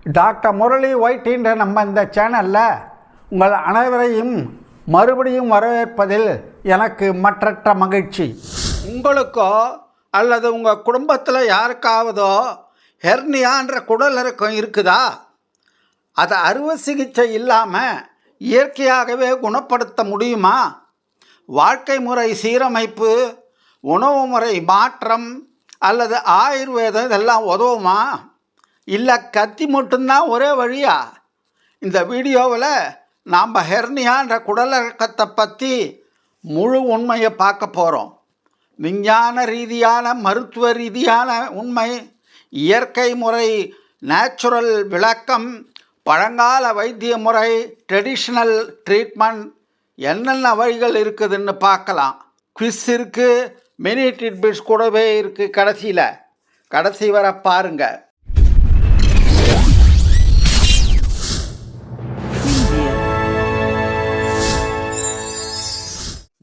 Doctor Murali ஒயிட்டின்ற நம்ம இந்த சேனலில் உங்கள் அனைவரையும் மறுபடியும் வரவேற்பதில் எனக்கு மற்றற்ற மகிழ்ச்சி. உங்களுக்கோ அல்லது உங்கள் குடும்பத்தில் யாருக்காவதோ ஹெர்னியான்ற குடல் இறக்கம் இருக்குதா? அதை அறுவை சிகிச்சை இல்லாமல் இயற்கையாகவே குணப்படுத்த முடியுமா? வாழ்க்கை முறை சீரமைப்பு, உணவு முறை மாற்றம் அல்லது ஆயுர்வேதம் இதெல்லாம் உதவுமா? இல்லை கத்தி மட்டும்தான் ஒரே வழியா? இந்த வீடியோவில் நாம் ஹெர்னியான்ற குடலிறக்கத்தை பற்றி முழு உண்மையை பார்க்க போகிறோம். விஞ்ஞான ரீதியான மருத்துவ ரீதியான உண்மை, இயற்கை முறை நேச்சுரல் விளக்கம், பழங்கால வைத்திய முறை ட்ரெடிஷ்னல் ட்ரீட்மெண்ட், என்னென்ன வழிகள் இருக்குதுன்னு பார்க்கலாம். குவிஸ் இருக்குது, மினி ட்ரீட்மெண்ட்ஸ் கூடவே இருக்குது. கடைசி வர பாருங்கள்.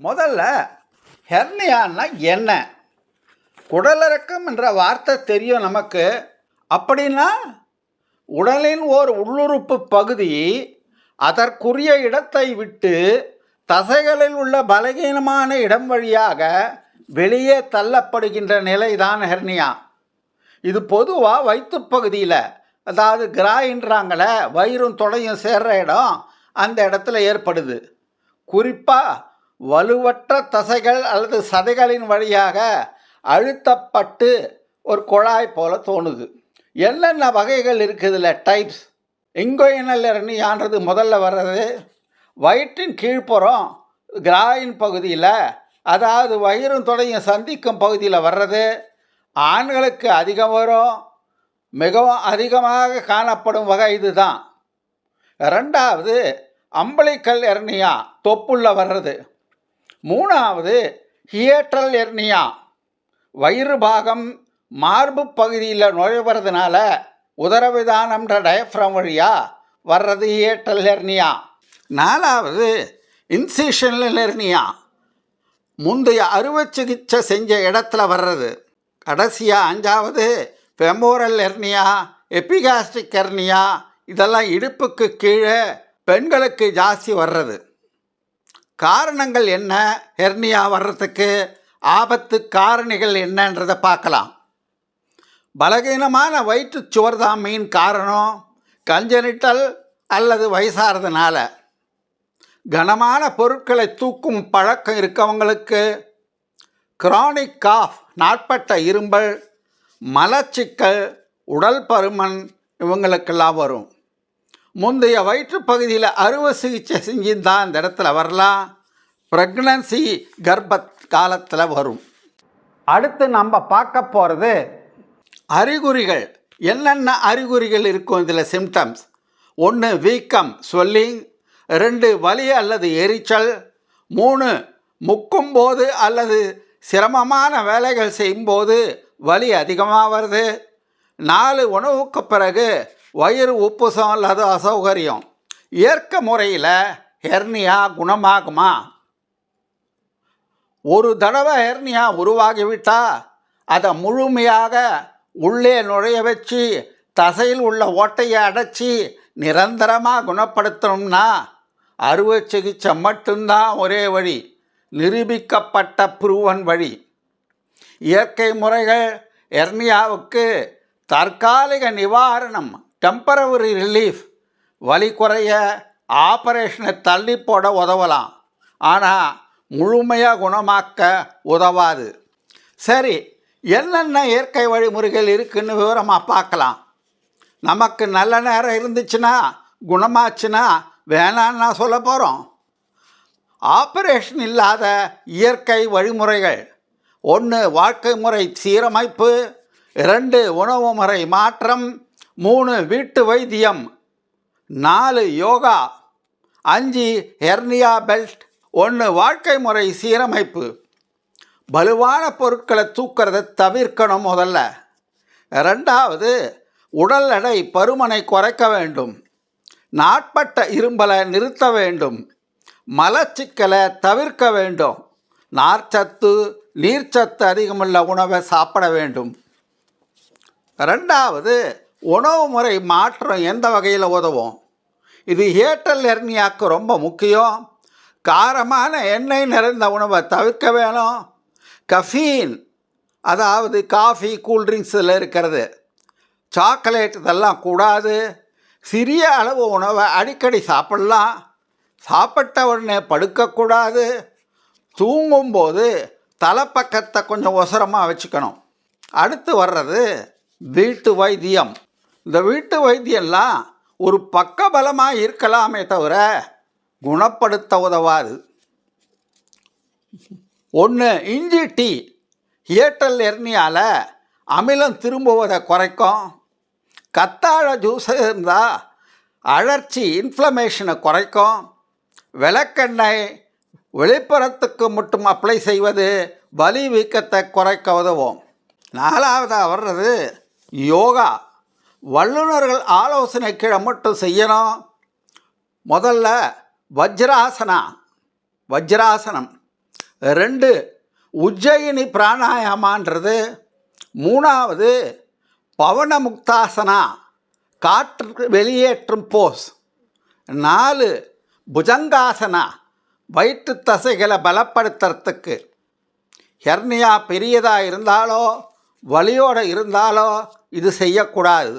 முதல்ல ஹெர்னியான்னா என்ன? குடலிறக்கம் என்ற வார்த்தை தெரியும் நமக்கு. அப்படின்னா உடலின் ஓர் உள்ளுறுப்பு பகுதி அதற்குரிய இடத்தை விட்டு தசைகளில் உள்ள பலகீனமான இடம் வழியாக வெளியே தள்ளப்படுகின்ற நிலைதான் ஹெர்னியா. இது பொதுவாக வயிற்றுப்பகுதியில், அதாவது கிராயின்றாங்கள, வயிறும் தொடையும் சேர்ற இடம், அந்த இடத்துல ஏற்படுது. குறிப்பாக வலுவற்ற தசைகள் அல்லது சதைகளின் வழியாக அழுத்தப்பட்டு ஒரு குழாய் போல தோணுது. என்னென்ன வகைகள் இருக்குதுல டைப்ஸ்? இங்கோயினல் ஹெர்னியான்றது முதல்ல வர்றது வயிற்றின் கீழ்ப்புறம் கிராயின் பகுதியில், அதாவது வயிறும் தொடையும் சந்திக்கும் பகுதியில் வர்றது. ஆண்களுக்கு அதிகம் வரும், மிகவும் அதிகமாக காணப்படும் வகை இதுதான். ரெண்டாவது அம்பலிக்கல் ஹெர்னியா, தொப்புள்ள வர்றது. மூணாவது ஹியேட்ரல் ஹெர்னியா, வயிறு பாகம் மார்பு பகுதியில் நுழைவதுனால உதரவிதானம்ன்ற டயஃப்ரம் வழியாக வர்றது ஹியேட்ரல் ஹெர்னியா. நாலாவது இன்சிஷனல் ஹெர்னியா, முந்தைய அறுவை சிகிச்சை செஞ்ச இடத்துல வர்றது. கடைசியாக அஞ்சாவது ஃபெமோரல் ஹெர்னியா, எபிகாஸ்ட்ரிக் ஹெர்னியா. இதெல்லாம் இடுப்புக்கு கீழே பெண்களுக்கு ஜாஸ்தி வர்றது. காரணங்கள் என்ன? ஹெர்னியா வர்றதுக்கு ஆபத்து காரணிகள் என்னன்றதை பார்க்கலாம். பலகீனமான வயிற்றுச்சுவர் தான் மெயின் காரணம். கஞ்சனிட்டல் அல்லது வயசாகிறதுனால. கனமான பொருட்களை தூக்கும் பழக்கம் இருக்கவங்களுக்கு, கிரானிக் காஃப், நாட்பட்ட இரும்பல், மலச்சிக்கல், உடல் பருமன் இவங்களுக்கெல்லாம் வரும். முந்தைய வயிற்றுப்பகுதியில் அறுவை சிகிச்சை செஞ்சுதான் இந்த இடத்துல வரலாம். ப்ரெக்னன்சி, கர்ப்ப காலத்தில் வரும். அடுத்து நம்ம பார்க்க போகிறது அறிகுறிகள். என்னென்ன அறிகுறிகள் இருக்கும் இதில்? சிம்டம்ஸ்: 1 வீக்கம், ஸ்வெல்லிங். 2 வலி அல்லது எரிச்சல். 3 முக்கும்போது அல்லது சிரமமான வேலைகள் செய்யும்போது வலி அதிகமாக வருது. 4 உணவுக்கு பிறகு வயிறு உப்புசம் அல்லது அசௌகரியம். இயற்கை முறையில் ஹெர்னியா குணமாகுமா? ஒரு தடவை ஹெர்னியா உருவாகிவிட்டால் அதை முழுமையாக உள்ளே நுழைய வச்சு தசையில் உள்ள ஓட்டையை அடைச்சி நிரந்தரமாக குணப்படுத்தணும்னா அறுவை சிகிச்சை மட்டும்தான் ஒரே வழி, நிரூபிக்கப்பட்ட ப்ரூவன் வழி. இயற்கை முறைகள் ஹெர்னியாவுக்கு தற்காலிக நிவாரணம், டெம்பரவரி ரிலீஃப், வலி குறைய ஆப்ரேஷனை தள்ளி போட உதவலாம். ஆனால் முழுமையாக குணமாக்க உதவாது. சரி, என்னென்ன இயற்கை வழிமுறைகள் இருக்குதுன்னு விவரமாக பார்க்கலாம். நமக்கு நல்ல நேரம் இருந்துச்சுன்னா, குணமாச்சுன்னா வேணான்னா சொல்ல போகிறோம். ஆப்ரேஷன் இல்லாத இயற்கை வழிமுறைகள்: 1 வாழ்க்கை முறை சீரமைப்பு. 2 உணவு முறை மாற்றம். 3 வீட்டு வைத்தியம். 4 யோகா. 5 hernia belt. 1 வாழ்க்கை முறை சீரமைப்பு. வலுவான பொருட்களை தூக்கிறத தவிர்க்கணும் முதல்ல. 2வது உடல் எடை பருமனை குறைக்க வேண்டும். நாட்பட்ட இரும்பலை நிறுத்த வேண்டும். மலச்சிக்கலை தவிர்க்க வேண்டும். நார்ச்சத்து, நீர்ச்சத்து அதிகமுள்ள உணவை சாப்பிட வேண்டும். ரெண்டாவது, உணவு முறை மாற்றம் எந்த வகையில் உதவும்? இது ஹியேட்டல் ஹெர்னியாவுக்கு ரொம்ப முக்கியம். காரமான எண்ணெய் நிறைந்த உணவை தவிர்க்க வேணும். கஃபீன், அதாவது காஃபி, கூல்ட்ரிங்க்ஸில் இருக்கிறது, சாக்லேட் இதெல்லாம் கூடாது. சிறிய அளவு உணவை அடிக்கடி சாப்பிடலாம். சாப்பிட்ட உடனே படுக்கக்கூடாது. தூங்கும்போது தலைப்பக்கத்தை கொஞ்சம் ஒசரமாக வச்சுக்கணும். அடுத்து வர்றது வீட்டு வைத்தியம். இந்த வீட்டு வைத்தியம்லாம் ஒரு பக்கபலமாக இருக்கலாமே தவிர குணப்படுத்த உதவாது. ஒன்று, இஞ்சி டீ ஹியேட்டல் ஹெர்னியாவில் அமிலம் திரும்புவதை குறைக்கும். கத்தாழை ஜூஸ் இருந்தால் அழற்சி, இன்ஃப்ளமேஷனை குறைக்கும். விளக்கெண்ணெய் வெளிப்புறத்துக்கு மட்டும் அப்ளை செய்வது வலி வீக்கத்தை குறைக்க உதவும். நாலாவதாக வர்றது யோகா. வல்லுநர்கள் ஆலோசனை கீழே மட்டும் செய்யணும். முதல்ல வஜ்ராசனம். 2, உஜ்ஜயினி பிராணாயாமான்றது. 3வது பவனமுக்தாசனா, காற்று வெளியேற்றும் போஸ். 4, புஜங்காசனா, வயிற்று தசைகளை பலப்படுத்துறதுக்கு. ஹெர்னியா பெரியதாக இருந்தாலோ வலியோடு இருந்தாலோ இது செய்யக்கூடாது.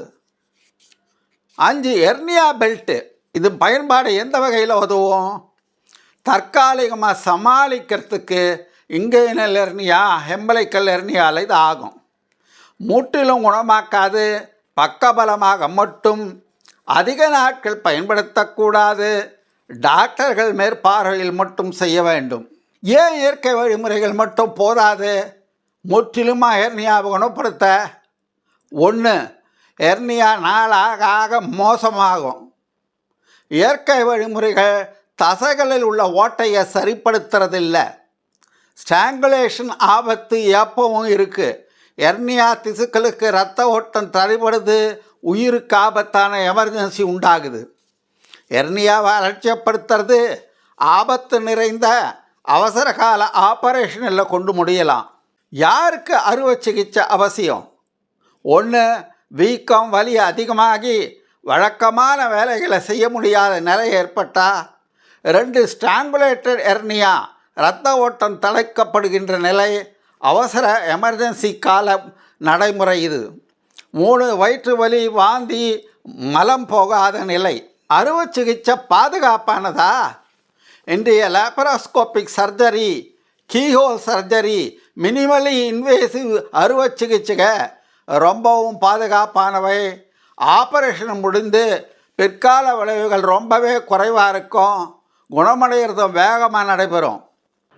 5, ஹெர்னியா பெல்ட்டு. இது பயன்பாடு எந்த வகையில் உதவும்? தற்காலிகமாக சமாளிக்கிறதுக்கு இங்கேனல் ஹெர்னியா, ஹெம்பலிக்கல் ஹெர்னியாவில் இது ஆகும். முற்றிலும் குணமாக்காது, பக்கபலமாக மட்டும். அதிக நாட்கள் பயன்படுத்தக்கூடாது. டாக்டர்கள் மேற்பார்வையில் மட்டும் செய்ய வேண்டும். ஏன் இயற்கை வழிமுறைகள் மட்டும் போதாது முற்றிலுமாக ஹெர்னியாவை குணப்படுத்த? 1, ஹெர்னியா நாளாக ஆக மோசமாகும். இயற்கை வழிமுறைகள் தசைகளில் உள்ள ஓட்டையை சரிப்படுத்துறதில்லை. ஸ்ட்ராங்குலேஷன் ஆபத்து எப்பவும் இருக்குது. ஹெர்னியா திசுக்களுக்கு இரத்த ஓட்டம் தடைபடுது, உயிருக்கு ஆபத்தான எமர்ஜென்சி உண்டாகுது. ஹெர்னியாவை அலட்சியப்படுத்துறது ஆபத்து நிறைந்த அவசர கால ஆபரேஷனில் கொண்டு முடியலாம். யாருக்கு அறுவை சிகிச்சை அவசியம்? 1, வீக்கம், வலி அதிகமாகி வழக்கமான வேலைகளை செய்ய முடியாத நிலை ஏற்பட்டால். 2, ஸ்ட்ராங்குலேட்டட் ஹெர்னியா, இரத்த ஓட்டம் தடைக்கப்படுகின்ற நிலை, அவசர எமர்ஜென்சி கால நடைமுறை இது. 3, வயிற்று வலி, வாந்தி, மலம் போகாத நிலை. அறுவை சிகிச்சை பாதுகாப்பானதா? இன்றைய laparoscopic surgery, keyhole surgery, minimally invasive அறுவை சிகிச்சைகள் ரொம்பவும் பாதுகாப்பானவை. ஆப்ரேஷன் முடிந்து பிற்கால விளைவுகள் ரொம்பவே குறைவாக இருக்கும். குணமடைகிறதும் வேகமாக நடைபெறும்.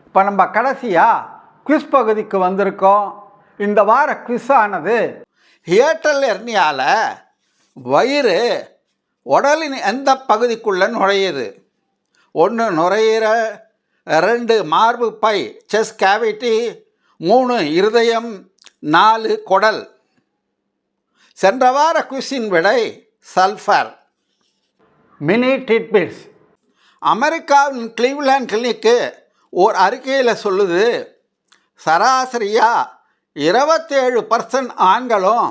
இப்போ நம்ம கடைசியாக குவிஸ் பகுதிக்கு வந்திருக்கோம். இந்த வார குவிஸ் ஆனது ஹியேட்டல் ஹெர்னியாவில் வயிறு உடலின் எந்த பகுதிக்குள்ளே நுழையுது? 1, நுரையீரல். 2, மார்பு பை, செஸ்ட் கேவிட்டி. 3, இருதயம். 4, குடல். சென்ற வார குவிஸின் விடை சல்ஃபர். Mini titbits. அமெரிக்காவின் கிளீவ்லேண்ட் கிளினிக்கு ஓர் அறிக்கையில் சொல்லுது, சராசரியாக 27% ஆண்களும்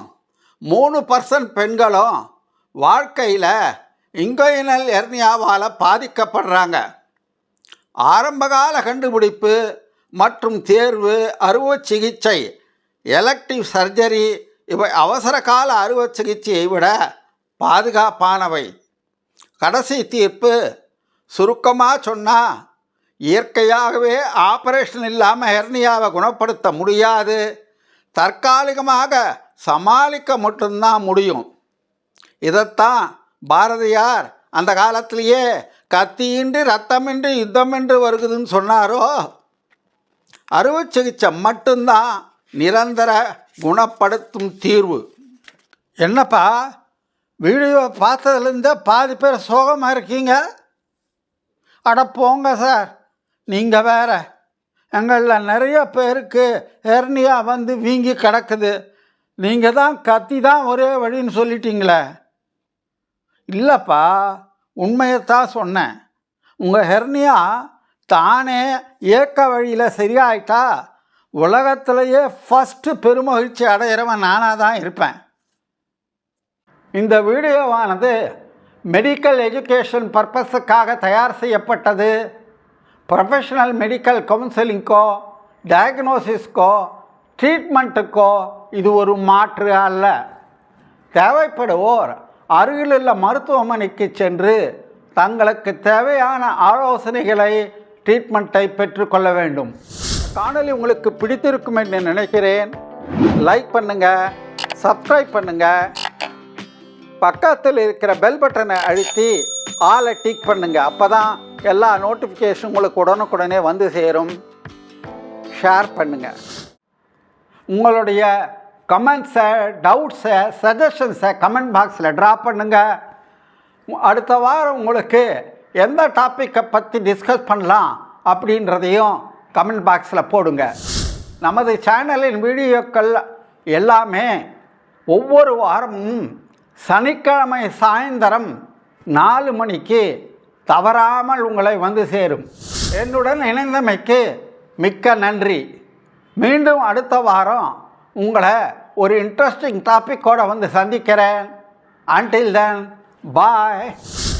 3% பெண்களும் வாழ்க்கையில் இங்கோயினல் ஹெர்னியாவால் பாதிக்கப்படுறாங்க. ஆரம்பகால கண்டுபிடிப்பு மற்றும் தேர்வு, அறுவை சிகிச்சை, எலக்டிவ் சர்ஜரி இவை அவசர கால அறுவை சிகிச்சையை விட பாதுகாப்பானவை. கடைசி தீர்ப்பு சுருக்கமாக சொன்னால், இயற்கையாகவே ஆப்ரேஷன் இல்லாமல் ஹெர்னியாவை குணப்படுத்த முடியாது. தற்காலிகமாக சமாளிக்க மட்டும்தான் முடியும். இதைத்தான் பாரதியார் அந்த காலத்திலேயே கத்தியின்றி ரத்தமின்றி யுத்தமின்றி வருகுதுன்னு சொன்னாரோ. அறுவை சிகிச்சை மட்டும்தான் நிரந்தர குணப்படுத்தும் தீர்வு. என்னப்பா, வீடியோ பார்த்ததுலேருந்தே பாதி பேர் சோகமாக இருக்கீங்க? அட போங்க சார், நீங்கள் வேற. எங்களில் நிறைய பேருக்கு ஹெர்னியா வந்து வீங்கி கிடக்குது. நீங்கள் தான் கத்தி தான் ஒரே வழின்னு சொல்லிட்டீங்களே. இல்லைப்பா, உண்மையைத்தான் சொன்னேன். உங்கள் ஹெர்னியா தானே இயக்க வழியில் சரியாயிட்டா உலகத்திலேயே ஃபஸ்ட்டு பெருமகிழ்ச்சி அடையிறவன் நானாக தான் இருப்பேன். இந்த வீடியோவானது மெடிக்கல் எஜுகேஷன் பர்பஸுக்காக தயார் செய்யப்பட்டது. ப்ரொஃபஷனல் மெடிக்கல் கவுன்சிலிங்கோ டயக்னோசிஸ்க்கோ ட்ரீட்மெண்ட்டுக்கோ இது ஒரு மாற்று அல்ல. தேவைப்படுவோர் அருகிலுள்ள மருத்துவமனைக்கு சென்று தங்களுக்கு தேவையான ஆலோசனைகளை ட்ரீட்மெண்ட்டை பெற்றுக்கொள்ள வேண்டும். காணொளி உங்களுக்கு பிடித்திருக்கும் என்று நினைக்கிறேன். லைக் பண்ணுங்கள், சப்ஸ்கிரைப் பண்ணுங்கள், பக்கத்தில் இருக்கிற பெல் பட்டனை அழுத்தி ஆலை டிக் பண்ணுங்கள். அப்போ தான் எல்லா நோட்டிஃபிகேஷன் உங்களுக்கு உடனுக்குடனே வந்து சேரும். ஷேர் பண்ணுங்கள். உங்களுடைய கமெண்ட்ஸை, டவுட்ஸை, சஜஷன்ஸை கமெண்ட் பாக்ஸில் ட்ராப் பண்ணுங்கள். அடுத்த வாரம் உங்களுக்கு எந்த டாப்பிக்கை பற்றி டிஸ்கஸ் பண்ணலாம் அப்படின்றதையும் கமெண்ட் பாக்ஸில் போடுங்க. நமது சேனலின் வீடியோக்கள் எல்லாமே ஒவ்வொரு வாரமும் சனிக்கிழமை சாயந்தரம் 4 மணிக்கு தவறாமல் உங்களை வந்து சேரும். என்னுடன் இணைந்தமைக்கு மிக்க நன்றி. மீண்டும் அடுத்த வாரம் உங்களை ஒரு இன்ட்ரெஸ்டிங் டாப்பிக்கோடு வந்து சந்திக்கிறேன். Until then, bye.